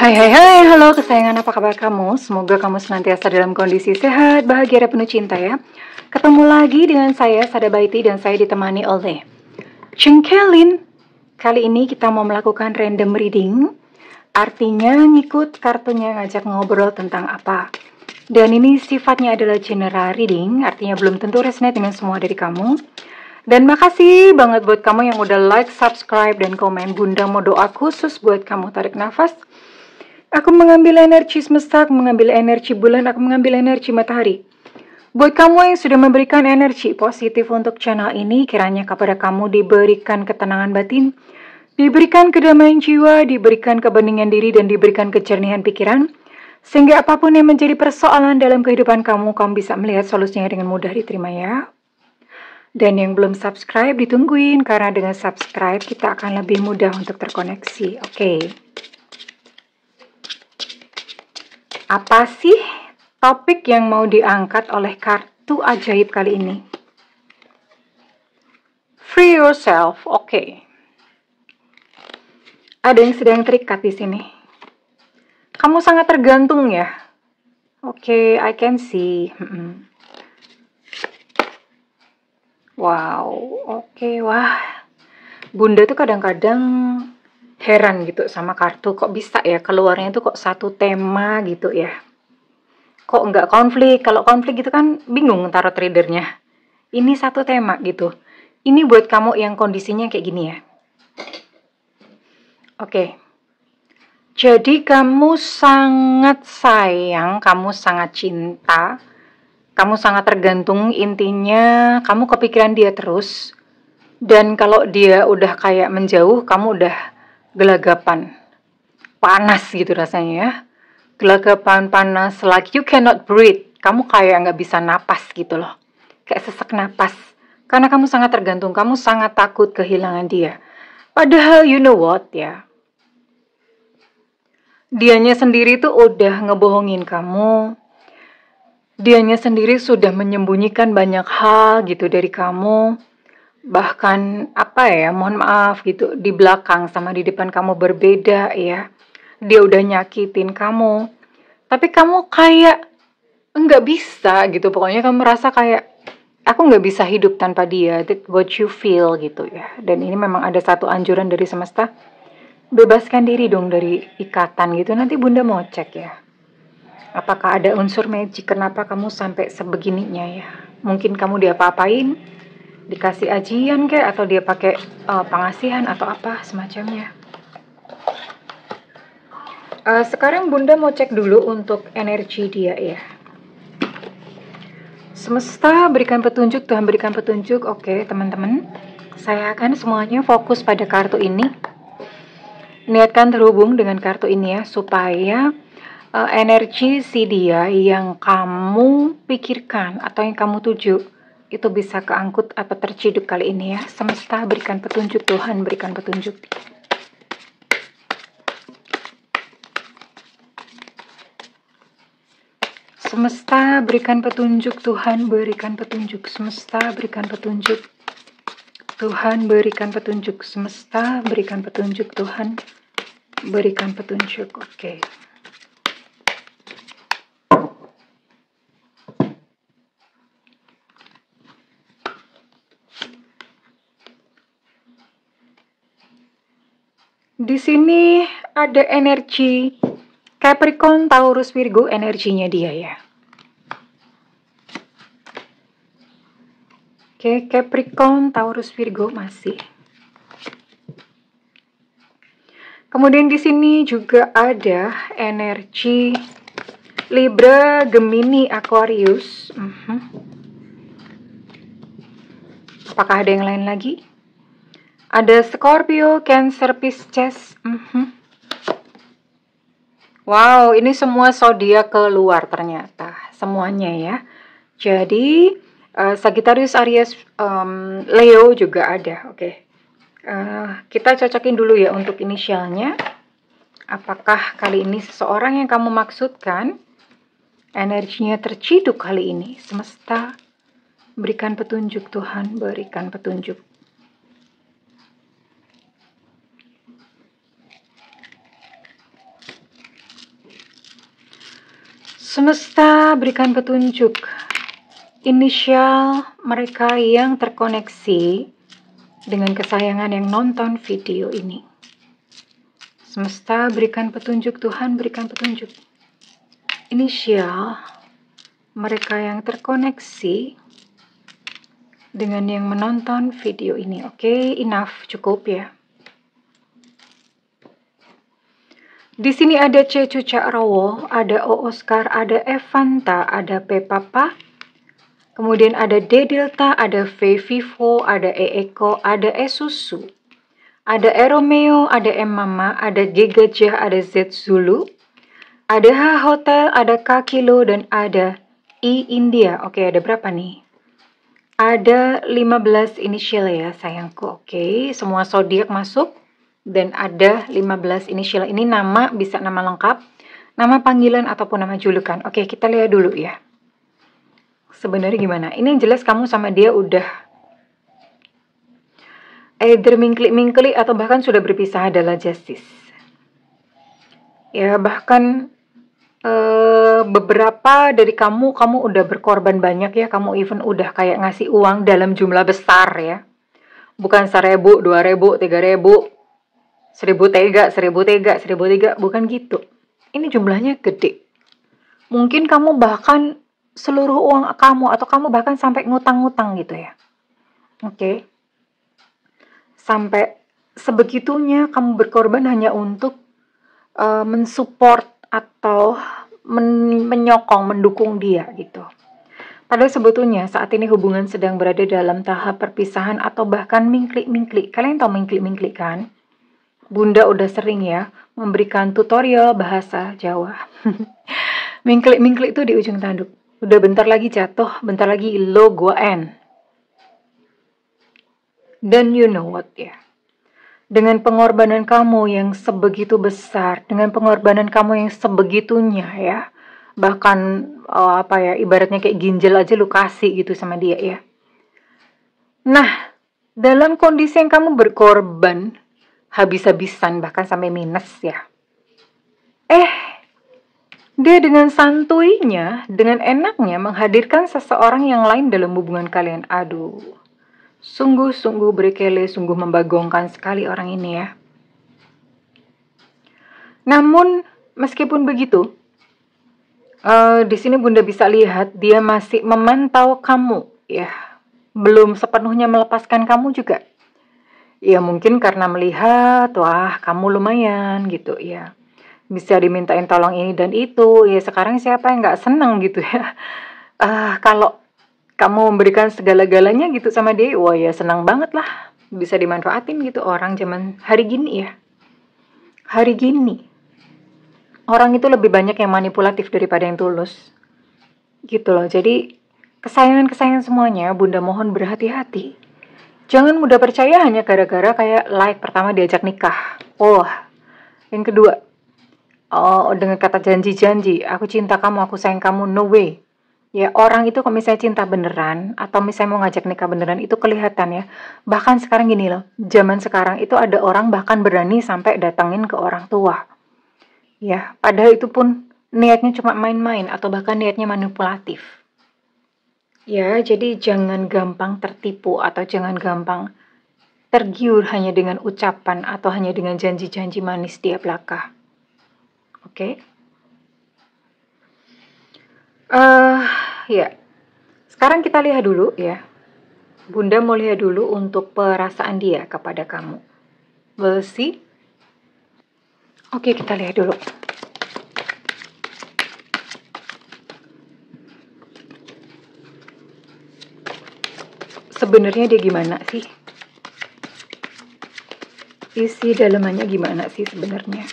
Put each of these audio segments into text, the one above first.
Hai hai hai, halo kesayangan, apa kabar kamu? Semoga kamu senantiasa dalam kondisi sehat, bahagia, dan penuh cinta ya. Ketemu lagi dengan saya, Sada Baiti, dan saya ditemani oleh Cengkelin. Kali ini kita mau melakukan random reading, artinya ngikut kartunya ngajak ngobrol tentang apa. Dan ini sifatnya adalah general reading, artinya belum tentu resonate dengan semua dari kamu. Dan makasih banget buat kamu yang udah like, subscribe, dan komen. Bunda mau doa khusus buat kamu. Tarik nafas. Aku mengambil energi semesta, aku mengambil energi bulan, aku mengambil energi matahari. Buat kamu yang sudah memberikan energi positif untuk channel ini, kiranya kepada kamu diberikan ketenangan batin, diberikan kedamaian jiwa, diberikan kebeningan diri, dan diberikan kejernihan pikiran, sehingga apapun yang menjadi persoalan dalam kehidupan kamu, kamu bisa melihat solusinya dengan mudah diterima ya. Dan yang belum subscribe, ditungguin, karena dengan subscribe kita akan lebih mudah untuk terkoneksi. Oke. Apa sih topik yang mau diangkat oleh kartu ajaib kali ini? Free yourself, oke. Ada yang sedang terikat di sini. Kamu sangat tergantung ya. Oke, I can see. Wow, oke, wah. Bunda tuh kadang-kadang heran gitu sama kartu. Kok bisa ya keluarnya tuh kok satu tema gitu ya. Kok nggak konflik? Kalau konflik gitu kan bingung tarot readernya. Ini satu tema gitu. Ini buat kamu yang kondisinya kayak gini ya. Oke. Jadi kamu sangat sayang, kamu sangat cinta, kamu sangat tergantung, intinya kamu kepikiran dia terus. Dan kalau dia udah kayak menjauh, kamu udah gelagapan. Panas gitu rasanya ya. Gelagapan, panas, like you cannot breathe. Kamu kayak nggak bisa napas gitu loh. Kayak sesak napas. Karena kamu sangat tergantung, kamu sangat takut kehilangan dia. Padahal you know what ya. Dianya sendiri tuh udah ngebohongin kamu. Dianya sendiri sudah menyembunyikan banyak hal gitu dari kamu. Bahkan apa ya, mohon maaf gitu, di belakang sama di depan kamu berbeda ya. Dia udah nyakitin kamu. Tapi kamu kayak nggak bisa gitu. Pokoknya kamu merasa kayak aku nggak bisa hidup tanpa dia. That's what you feel gitu ya. Dan ini memang ada satu anjuran dari semesta. Bebaskan diri dong dari ikatan gitu. Nanti Bunda mau cek ya. Apakah ada unsur magic? Kenapa kamu sampai sebegininya ya? Mungkin kamu diapa-apain, dikasih ajian kayak, atau dia pakai pengasihan atau apa semacamnya. Sekarang Bunda mau cek dulu untuk energi dia ya. Semesta berikan petunjuk, Tuhan berikan petunjuk. Oke teman-teman, saya akan semuanya fokus pada kartu ini. Niatkan terhubung dengan kartu ini ya, supaya energi si dia yang kamu pikirkan atau yang kamu tuju itu bisa keangkut atau terciduk kali ini ya. Semesta berikan petunjuk, Tuhan berikan petunjuk. Semesta berikan petunjuk, Tuhan berikan petunjuk. Semesta berikan petunjuk, Tuhan berikan petunjuk. Semesta berikan petunjuk, Tuhan berikan petunjuk. Oke. Di sini ada energi Capricorn, Taurus, Virgo, energinya dia ya. Oke, Capricorn, Taurus, Virgo masih. Kemudian di sini juga ada energi Libra, Gemini, Aquarius. Apakah ada yang lain lagi? Ada Scorpio, Cancer, Pisces. Wow, ini semua zodiak keluar ternyata. Semuanya ya. Jadi, Sagittarius, Aries, Leo juga ada. Oke. Kita cocokin dulu ya untuk inisialnya. Apakah kali ini seseorang yang kamu maksudkan energinya terciduk kali ini? Semesta berikan petunjuk, Tuhan berikan petunjuk. Semesta berikan petunjuk inisial mereka yang terkoneksi dengan kesayangan yang nonton video ini. Semesta berikan petunjuk, Tuhan berikan petunjuk. Inisial mereka yang terkoneksi dengan yang menonton video ini. Oke, enough, cukup ya. Di sini ada C. Cucak Rowo, ada O. Oscar, ada Evanta, ada P. Papa, kemudian ada D. Delta, ada V. Vivo, ada E. Eko, ada E. Susu, ada E. Romeo, ada M. Mama, ada G. Gajah, ada Z. Zulu, ada H. Hotel, ada K. Kilo, dan ada I. India. Oke, ada berapa nih? Ada 15 inisial ya sayangku. Oke, semua zodiak masuk. Dan ada 15 inisial. Ini nama, bisa nama lengkap, nama panggilan ataupun nama julukan. Oke, kita lihat dulu ya. Sebenarnya gimana? Ini yang jelas kamu sama dia udah either mingklik-mingklik atau bahkan sudah berpisah adalah justice. Ya, bahkan beberapa dari kamu udah berkorban banyak ya. Kamu even udah kayak ngasih uang dalam jumlah besar ya. Bukan 1.000, 2.000, 3.000. 1.000 tega, 1.000 tega, 1.000 tega, bukan gitu. Ini jumlahnya gede. Mungkin kamu bahkan seluruh uang kamu, atau kamu bahkan sampai ngutang-ngutang gitu ya. Oke. Sampai sebegitunya kamu berkorban hanya untuk mensupport atau menyokong, mendukung dia gitu. Padahal sebetulnya saat ini hubungan sedang berada dalam tahap perpisahan atau bahkan mingklik-mingklik. Kalian tahu mingklik-mingklik kan? Bunda udah sering ya memberikan tutorial bahasa Jawa. Mingklik-mingklik itu di ujung tanduk. Udah bentar lagi jatuh, bentar lagi lo gua N. Dan you know what ya. Dengan pengorbanan kamu yang sebegitu besar, dengan pengorbanan kamu yang sebegitunya ya. Bahkan ibaratnya kayak ginjal aja lu kasih gitu sama dia ya. Nah, dalam kondisi yang kamu berkorban habis-habisan bahkan sampai minus ya. Dia dengan santuinya, dengan enaknya menghadirkan seseorang yang lain dalam hubungan kalian. Aduh, sungguh-sungguh berkele, sungguh membagongkan sekali orang ini ya. Namun, meskipun begitu, di sini Bunda bisa lihat dia masih memantau kamu ya. Belum sepenuhnya melepaskan kamu juga. Ya mungkin karena melihat, wah kamu lumayan gitu ya. Bisa dimintain tolong ini dan itu. Ya sekarang siapa yang gak seneng gitu ya. Kalau kamu memberikan segala-galanya gitu sama dia, wah ya senang banget lah. Bisa dimanfaatin gitu orang zaman hari gini ya. Hari gini. Orang itu lebih banyak yang manipulatif daripada yang tulus. Gitu loh. Jadi kesayangan-kesayangan semuanya Bunda mohon berhati-hati. Jangan mudah percaya hanya gara-gara kayak like pertama diajak nikah. Yang kedua, dengan kata janji-janji, aku cinta kamu, aku sayang kamu, no way. Ya orang itu kalau misalnya cinta beneran, atau misalnya mau ngajak nikah beneran, itu kelihatan ya. Bahkan sekarang gini loh, zaman sekarang itu ada orang bahkan berani sampai datangin ke orang tua. Ya, padahal itu pun niatnya cuma main-main, atau bahkan niatnya manipulatif. Ya, jadi jangan gampang tertipu atau jangan gampang tergiur hanya dengan ucapan atau hanya dengan janji-janji manis di belaka. Oke? Ya. Sekarang kita lihat dulu ya. Bunda mau lihat dulu untuk perasaan dia kepada kamu. We'll see. Oke, kita lihat dulu. Sebenarnya dia gimana sih? Isi dalamannya gimana sih sebenarnya?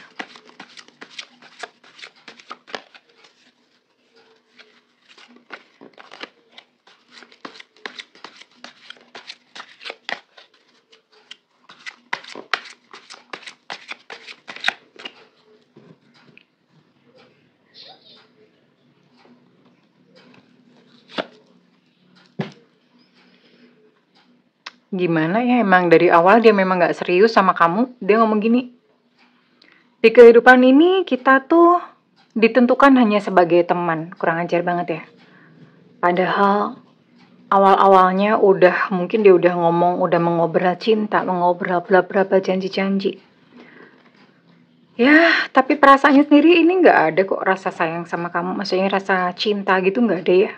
Gimana ya, emang dari awal dia memang gak serius sama kamu. Dia ngomong gini, di kehidupan ini kita tuh ditentukan hanya sebagai teman. Kurang ajar banget ya. Padahal awal-awalnya mungkin dia udah ngomong, udah mengobrol cinta, mengobrol berapa janji-janji. Ya, tapi perasaannya sendiri ini nggak ada kok rasa sayang sama kamu. Maksudnya rasa cinta gitu nggak ada ya.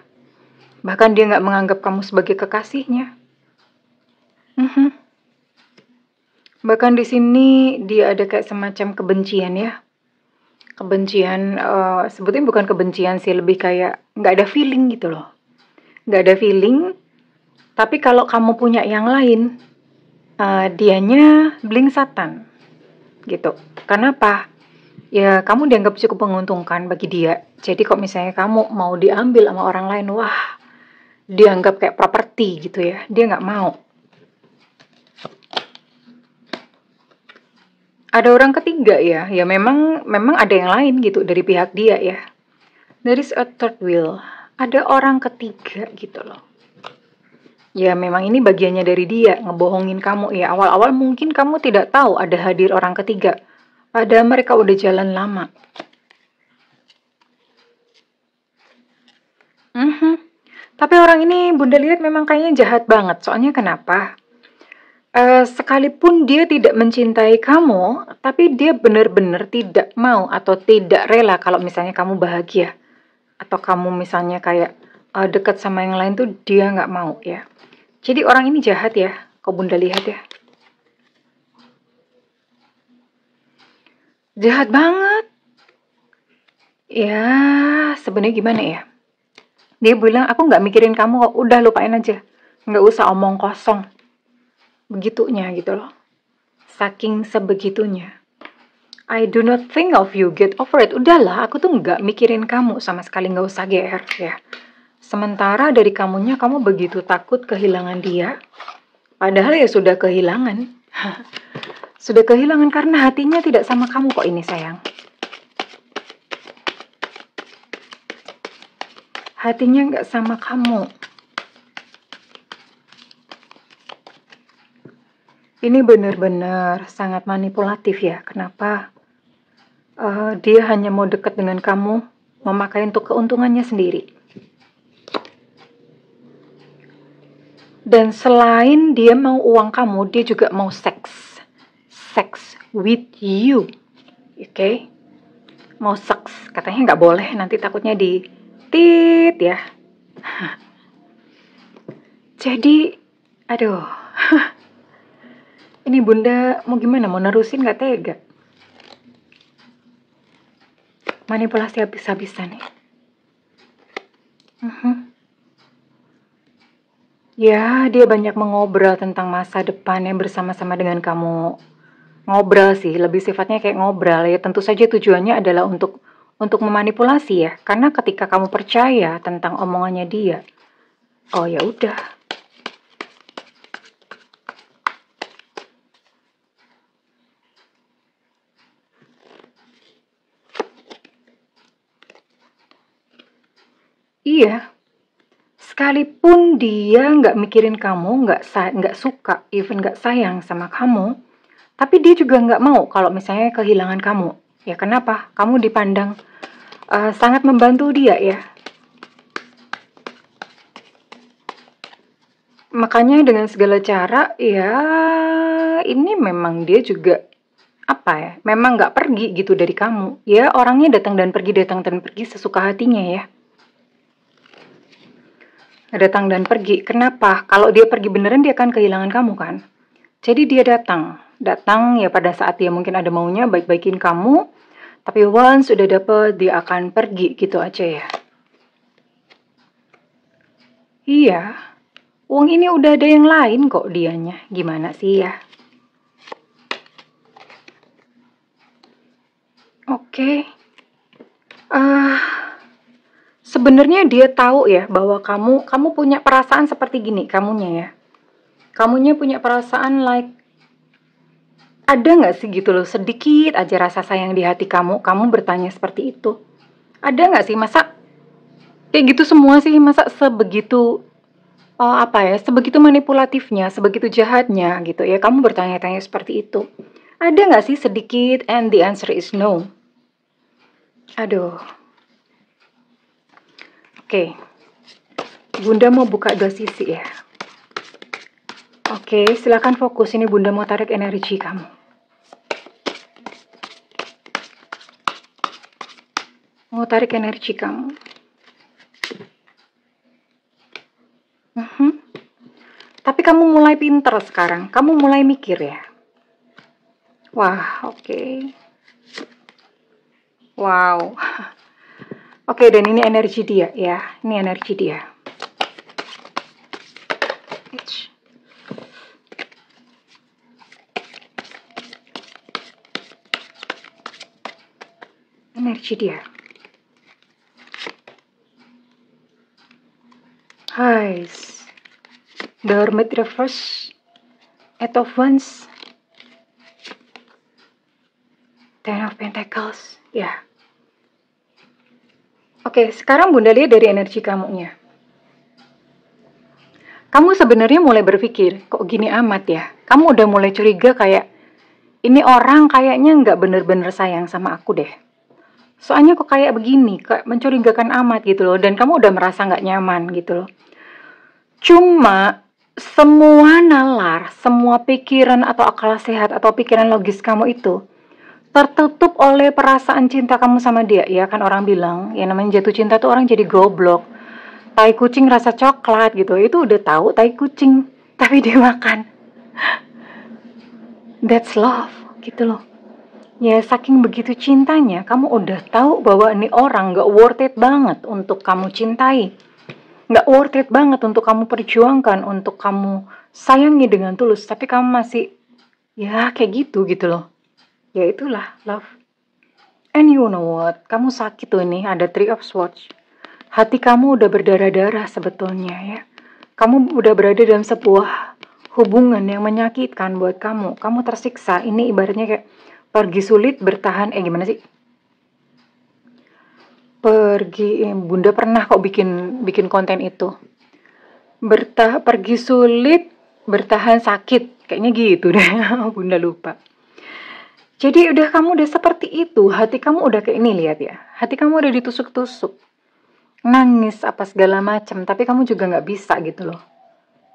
Bahkan dia nggak menganggap kamu sebagai kekasihnya. Bahkan di sini dia ada kayak semacam kebencian ya. Kebencian, sebetulnya bukan kebencian sih, lebih kayak nggak ada feeling gitu loh. Nggak ada feeling, tapi kalau kamu punya yang lain, dianya blingsatan gitu. Kenapa? Ya kamu dianggap cukup menguntungkan bagi dia. Jadi kok misalnya kamu mau diambil sama orang lain, wah dianggap kayak properti gitu ya. Dia nggak mau. Ada orang ketiga ya, ya memang ada yang lain gitu dari pihak dia ya. There is a third wheel. Ada orang ketiga gitu loh. Ya memang ini bagiannya dari dia, ngebohongin kamu ya. Awal-awal mungkin kamu tidak tahu ada hadir orang ketiga. Padahal mereka udah jalan lama. Tapi orang ini Bunda lihat memang kayaknya jahat banget. Soalnya kenapa? Sekalipun dia tidak mencintai kamu, tapi dia benar-benar tidak mau atau tidak rela kalau misalnya kamu bahagia. Atau kamu misalnya kayak dekat sama yang lain tuh dia nggak mau ya. Jadi orang ini jahat ya, kau Bunda lihat ya. Jahat banget. Ya, sebenarnya gimana ya? Dia bilang, aku nggak mikirin kamu kok, udah lupain aja. Nggak usah omong kosong. Begitunya gitu loh. Saking sebegitunya. I do not think of you, get over it. Udahlah, aku tuh nggak mikirin kamu sama sekali, nggak usah GR ya. Sementara dari kamunya, kamu begitu takut kehilangan dia. Padahal ya sudah kehilangan. Sudah kehilangan karena hatinya tidak sama kamu kok ini sayang. Hatinya nggak sama kamu. Ini benar-benar sangat manipulatif ya. Kenapa? Dia hanya mau dekat dengan kamu, memakai untuk keuntungannya sendiri. Dan selain dia mau uang kamu, dia juga mau seks. Sex with you. Oke? Mau seks. Katanya nggak boleh, nanti takutnya tit ya. Jadi, aduh. Ini Bunda mau gimana? Mau nerusin nggak tega? Manipulasi habis-habisan nih. Ya, dia banyak mengobrol tentang masa depan yang bersama-sama dengan kamu. Ngobrol sih, lebih sifatnya kayak ngobrol ya. Tentu saja tujuannya adalah untuk memanipulasi ya. Karena ketika kamu percaya tentang omongannya dia, oh ya udah. Iya. Sekalipun dia nggak mikirin kamu, nggak suka, even nggak sayang sama kamu, tapi dia juga nggak mau kalau misalnya kehilangan kamu. Ya kenapa? Kamu dipandang sangat membantu dia ya. Makanya dengan segala cara, ya ini memang dia juga memang nggak pergi gitu dari kamu. Ya orangnya datang dan pergi sesuka hatinya ya. Datang dan pergi. Kenapa? Kalau dia pergi beneran dia akan kehilangan kamu kan. Jadi dia datang ya pada saat dia mungkin ada maunya baik-baikin kamu. Tapi once sudah dapet dia akan pergi gitu aja ya. Iya. Uang ini udah ada yang lain kok dianya. Gimana sih ya? Oke. Sebenarnya dia tahu ya bahwa kamu punya perasaan seperti gini, kamunya ya. Kamunya punya perasaan like ada nggak sih gitu loh sedikit aja rasa sayang di hati kamu bertanya seperti itu. Ada nggak sih masa kayak gitu semua sih, masa sebegitu sebegitu manipulatifnya, sebegitu jahatnya gitu ya kamu bertanya-tanya seperti itu. Ada nggak sih sedikit? And the answer is no. Aduh. Oke. Bunda mau buka dua sisi ya. Oke, silakan fokus. Ini Bunda mau tarik energi kamu. Mau tarik energi kamu. Tapi kamu mulai pinter sekarang. Kamu mulai mikir ya. Wah, oke. Wow. Oke, dan ini energi dia ya. Ini energi dia. Energi dia. Guys. The Hermit Reverse. Eight of Wands. Ten of Pentacles. Ya. Oke, sekarang Bunda lihat dari energi kamunya. Kamu sebenarnya mulai berpikir, kok gini amat ya? Kamu udah mulai curiga kayak, ini orang kayaknya nggak bener-bener sayang sama aku deh. Soalnya kok kayak begini, kayak mencurigakan amat gitu loh. Dan kamu udah merasa nggak nyaman gitu loh. Cuma, semua nalar, semua pikiran atau akal sehat atau pikiran logis kamu itu tertutup oleh perasaan cinta kamu sama dia. Ya kan orang bilang, ya namanya jatuh cinta tuh orang jadi goblok. Tai kucing rasa coklat gitu, itu udah tahu tai kucing, tapi dia makan. That's love, gitu loh. Ya saking begitu cintanya, kamu udah tahu bahwa ini orang gak worth it banget untuk kamu cintai. Gak worth it banget untuk kamu perjuangkan, untuk kamu sayangi dengan tulus, tapi kamu masih, ya kayak gitu loh. Ya itulah love. And you know what, kamu sakit tuh ini, ada Three of Swords. Hati kamu udah berdarah-darah sebetulnya ya. Kamu udah berada dalam sebuah hubungan yang menyakitkan buat kamu. Kamu tersiksa. Ini ibaratnya kayak pergi sulit bertahan. Gimana sih? Bunda pernah kok bikin konten itu. Pergi sulit bertahan sakit. Kayaknya gitu deh. Bunda lupa. Jadi kamu udah seperti itu. Hati kamu udah kayak ini, lihat ya. Hati kamu udah ditusuk-tusuk. Nangis apa segala macam, tapi kamu juga nggak bisa gitu loh.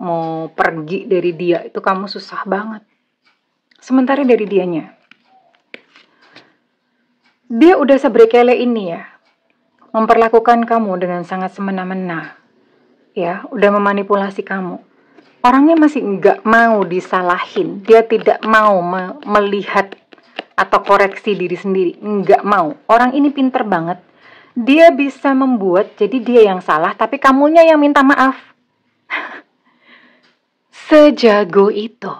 Mau pergi dari dia itu kamu susah banget. Sementara dari dianya, dia udah sebrekele ini ya, memperlakukan kamu dengan sangat semena-mena, ya, udah memanipulasi kamu. Orangnya masih nggak mau disalahin, dia tidak mau melihat atau koreksi diri sendiri, nggak mau. Orang ini pinter banget. Dia bisa membuat jadi dia yang salah, tapi kamunya yang minta maaf. Sejago itu,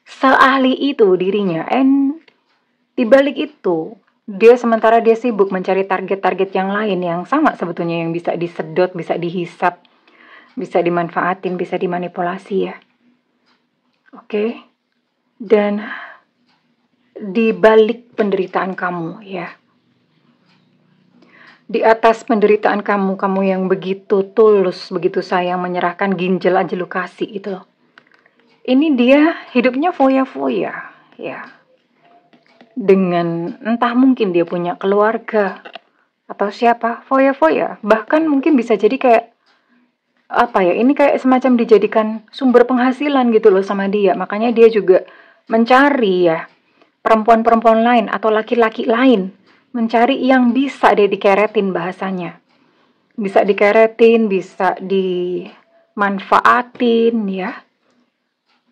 seahli itu dirinya. And dibalik itu, sementara dia sibuk mencari target-target yang lain yang sama sebetulnya, yang bisa disedot, bisa dihisap, bisa dimanfaatin, bisa dimanipulasi ya. Oke. Dan dibalik penderitaan kamu ya, di atas penderitaan kamu yang begitu tulus, begitu sayang, menyerahkan ginjal aja lu kasih itu loh. Ini dia hidupnya foya-foya ya. Dengan entah mungkin dia punya keluarga atau siapa, foya-foya. Bahkan mungkin bisa jadi kayak apa ya, ini kayak semacam dijadikan sumber penghasilan gitu loh sama dia. Makanya dia juga mencari ya perempuan-perempuan lain atau laki-laki lain, mencari yang bisa dia dikeretin bahasanya. Bisa dikeretin, bisa dimanfaatin ya.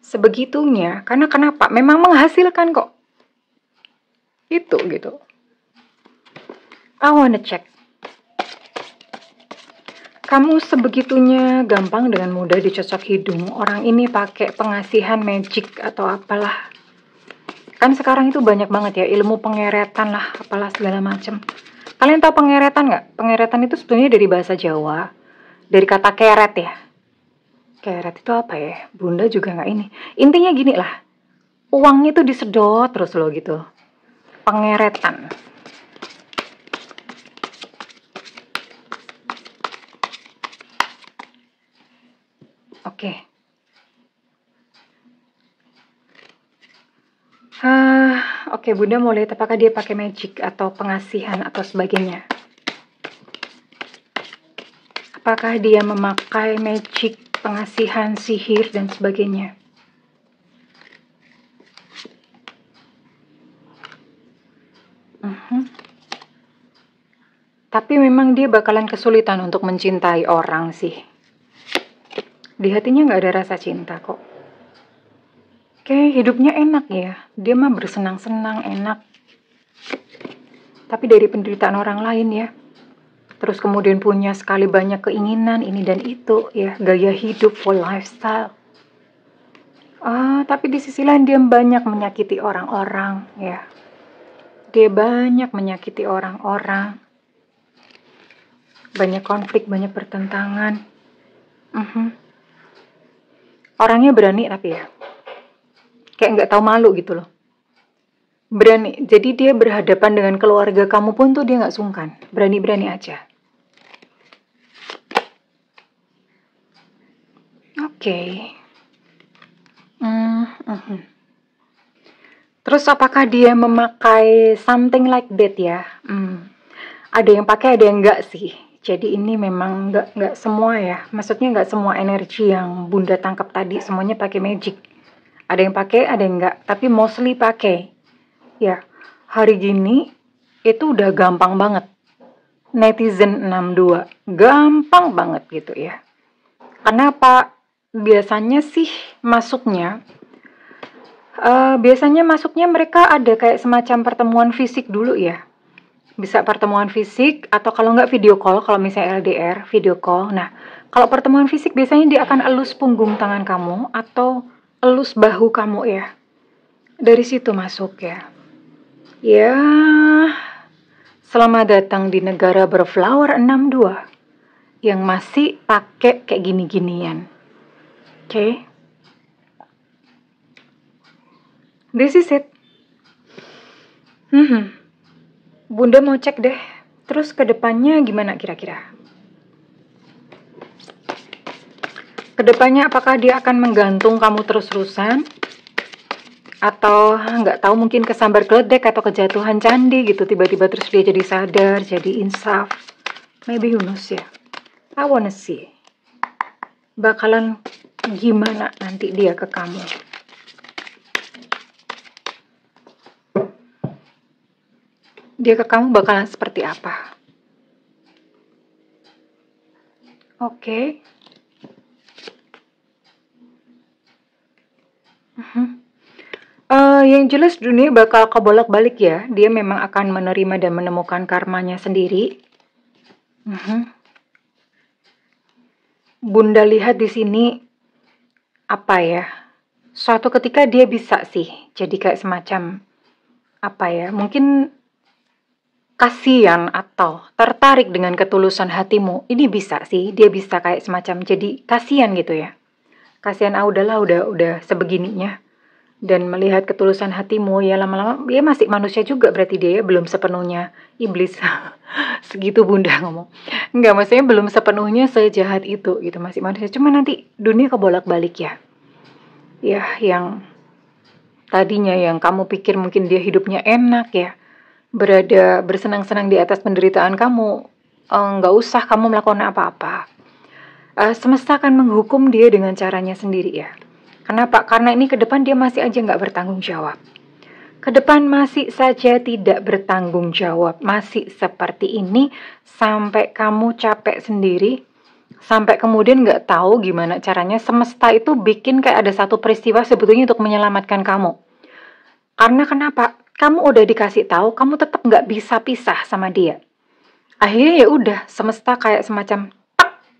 Sebegitunya. Karena kenapa? Memang menghasilkan kok. Itu gitu. I wanna check. Kamu sebegitunya gampang dengan mudah dicocok hidung. Orang ini pakai pengasihan magic atau apalah. Kan sekarang itu banyak banget ya ilmu pengeretan lah, apalah segala macam. Kalian tahu pengeretan nggak? Pengeretan itu sebenarnya dari bahasa Jawa, dari kata keret ya. Keret itu apa ya? Bunda juga nggak ini. Intinya gini lah, uangnya itu disedot terus loh gitu. Pengeretan. Oke. Oke, Bunda mau lihat apakah dia pakai magic atau pengasihan atau sebagainya. Apakah dia memakai magic, pengasihan, sihir, dan sebagainya. Tapi memang dia bakalan kesulitan untuk mencintai orang sih. Di hatinya nggak ada rasa cinta kok. Oke, hidupnya enak ya. Dia mah bersenang-senang, enak. Tapi dari penderitaan orang lain ya. Terus kemudian punya sekali banyak keinginan ini dan itu ya, gaya hidup, full lifestyle. Tapi di sisi lain dia banyak menyakiti orang-orang ya. Dia banyak menyakiti orang-orang. Banyak konflik, banyak pertentangan. Orangnya berani tapi ya. Kayak nggak tahu malu gitu loh. Berani, jadi dia berhadapan dengan keluarga kamu pun tuh dia nggak sungkan. Berani-berani aja. Oke. Terus apakah dia memakai something like that ya? Ada yang pakai, ada yang enggak sih. Jadi ini memang nggak semua ya. Maksudnya nggak semua energi yang Bunda tangkap tadi semuanya pakai magic. Ada yang pakai, ada yang enggak. Tapi mostly pakai. Ya, hari gini itu udah gampang banget. Netizen 62, gampang banget gitu ya. Kenapa? Biasanya sih masuknya mereka ada kayak semacam pertemuan fisik dulu ya. Bisa pertemuan fisik atau kalau nggak video call, kalau misalnya LDR, video call. Nah, kalau pertemuan fisik biasanya dia akan elus punggung tangan kamu atau elus bahu kamu ya. Dari situ masuk ya. Ya, selamat datang di negara berflower 62 yang masih pakai kayak gini-ginian. Oke. This is it. Bunda mau cek deh. Terus ke depannya gimana kira-kira? Kedepannya apakah dia akan menggantung kamu terus-terusan? Atau nggak tahu mungkin kesambar geledek atau kejatuhan candi gitu, tiba-tiba terus dia jadi sadar, jadi insaf. Maybe who knows ya. I wanna see. Bakalan gimana nanti dia ke kamu. Dia ke kamu bakalan seperti apa? Oke. Yang jelas dunia bakal kebolak-balik ya. Dia memang akan menerima dan menemukan karmanya sendiri. Bunda lihat di sini apa ya? Suatu ketika dia bisa sih jadi kayak semacam apa ya? Mungkin kasihan atau tertarik dengan ketulusan hatimu. Ini bisa sih, dia bisa kayak semacam jadi kasihan gitu ya. Kasihan udahlah udah sebegininya. Dan melihat ketulusan hatimu ya lama-lama dia masih manusia juga berarti dia ya, belum sepenuhnya iblis. Segitu Bunda ngomong. Enggak, maksudnya belum sepenuhnya sejahat itu gitu, masih manusia. Cuma nanti dunia kebolak-balik ya. Ya, yang tadinya yang kamu pikir mungkin dia hidupnya enak ya. Berada bersenang-senang di atas penderitaan kamu. Enggak usah kamu melakukan apa-apa. Semesta akan menghukum dia dengan caranya sendiri ya. Kenapa? Karena ini ke depan dia masih aja nggak bertanggung jawab. Ke depan masih saja tidak bertanggung jawab. Masih seperti ini sampai kamu capek sendiri. Sampai kemudian nggak tahu gimana caranya semesta itu bikin kayak ada satu peristiwa sebetulnya untuk menyelamatkan kamu. Karena kenapa? Kamu udah dikasih tahu, kamu tetap nggak bisa pisah sama dia. Akhirnya ya udah semesta kayak semacam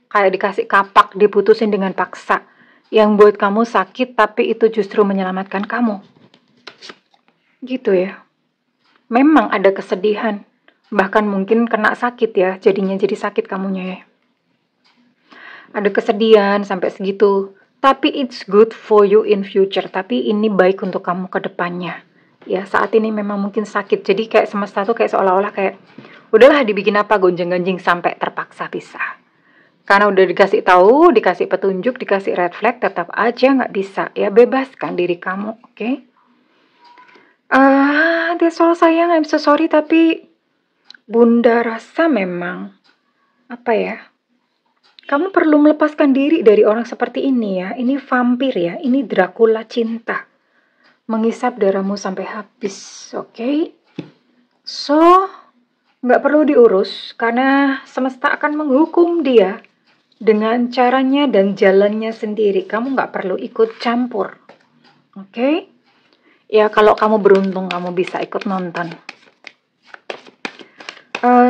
kayak dikasih kapak, diputusin dengan paksa. Yang buat kamu sakit, tapi itu justru menyelamatkan kamu. Gitu ya. Memang ada kesedihan. Bahkan mungkin kena sakit ya, jadinya jadi sakit kamunya ya. Ada kesedihan sampai segitu. Tapi it's good for you in future. Tapi ini baik untuk kamu ke depannya. Ya, saat ini memang mungkin sakit. Jadi kayak semesta tuh kayak seolah-olah kayak, udahlah dibikin apa, gonjang-ganjing sampai terpaksa pisah. Karena udah dikasih tahu, dikasih petunjuk, dikasih red flag, tetap aja nggak bisa. Ya bebaskan diri kamu, oke? Nanti soal sayang, I'm so sorry, tapi Bunda rasa memang, apa ya, kamu perlu melepaskan diri dari orang seperti ini ya. Ini vampir ya, ini Dracula cinta. Menghisap darahmu sampai habis, oke? So, nggak perlu diurus, karena semesta akan menghukum dia dengan caranya dan jalannya sendiri. Kamu nggak perlu ikut campur, oke? Ya, kalau kamu beruntung, kamu bisa ikut nonton.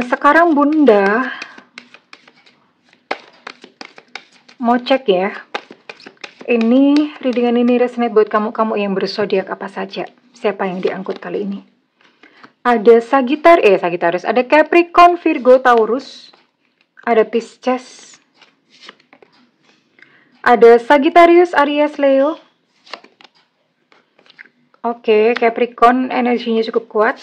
Sekarang Bunda mau cek ya. Ini readingan ini resonate buat kamu yang berzodiak apa saja. Siapa yang diangkut kali ini? Ada Sagittarius, ada Capricorn, Virgo, Taurus, ada Pisces, ada Sagittarius, Aries, Leo. Oke, Capricorn energinya cukup kuat.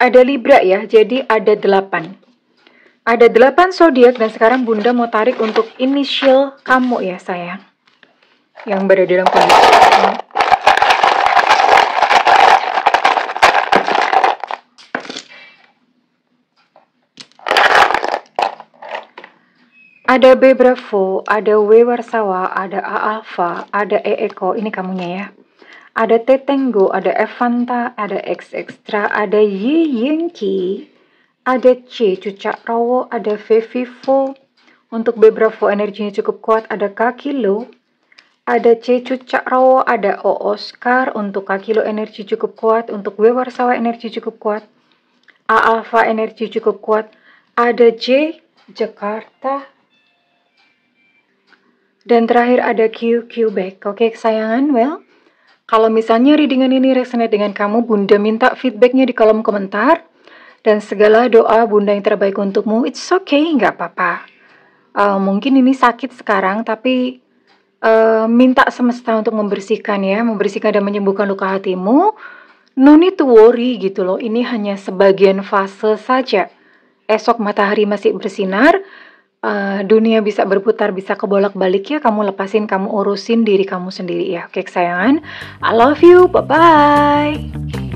Ada Libra ya, jadi ada 8. Ada 8 zodiak dan sekarang Bunda mau tarik untuk inisial kamu ya sayang. Yang berada dalam kondisi ini. Ada B Bravo, ada W Warsawa, ada A Alpha, ada E Eko, ini kamunya ya. Ada T Tango, ada F Fanta, ada X Extra, ada Y Yankee, ada C Cucak Rawo, ada V Vivo. Untuk B Bravo energinya cukup kuat, ada K Kilo, ada C Cucak Rawo, ada O Oscar. Untuk K Kilo energi cukup kuat, untuk W Warsawa energi cukup kuat, A Alpha energi cukup kuat, ada J Jakarta, dan terakhir ada Q Quebec. Oke kesayangan, well, kalau misalnya readingan ini resonate dengan kamu, Bunda minta feedbacknya di kolom komentar. Dan segala doa Bunda yang terbaik untukmu, it's okay, nggak apa-apa. Mungkin ini sakit sekarang, tapi minta semesta untuk membersihkan ya, membersihkan dan menyembuhkan luka hatimu. No need to worry gitu loh, ini hanya sebagian fase saja. Esok matahari masih bersinar, dunia bisa berputar, bisa kebolak-balik ya, kamu lepasin, kamu urusin diri kamu sendiri ya. Oke kesayangan, I love you, bye-bye.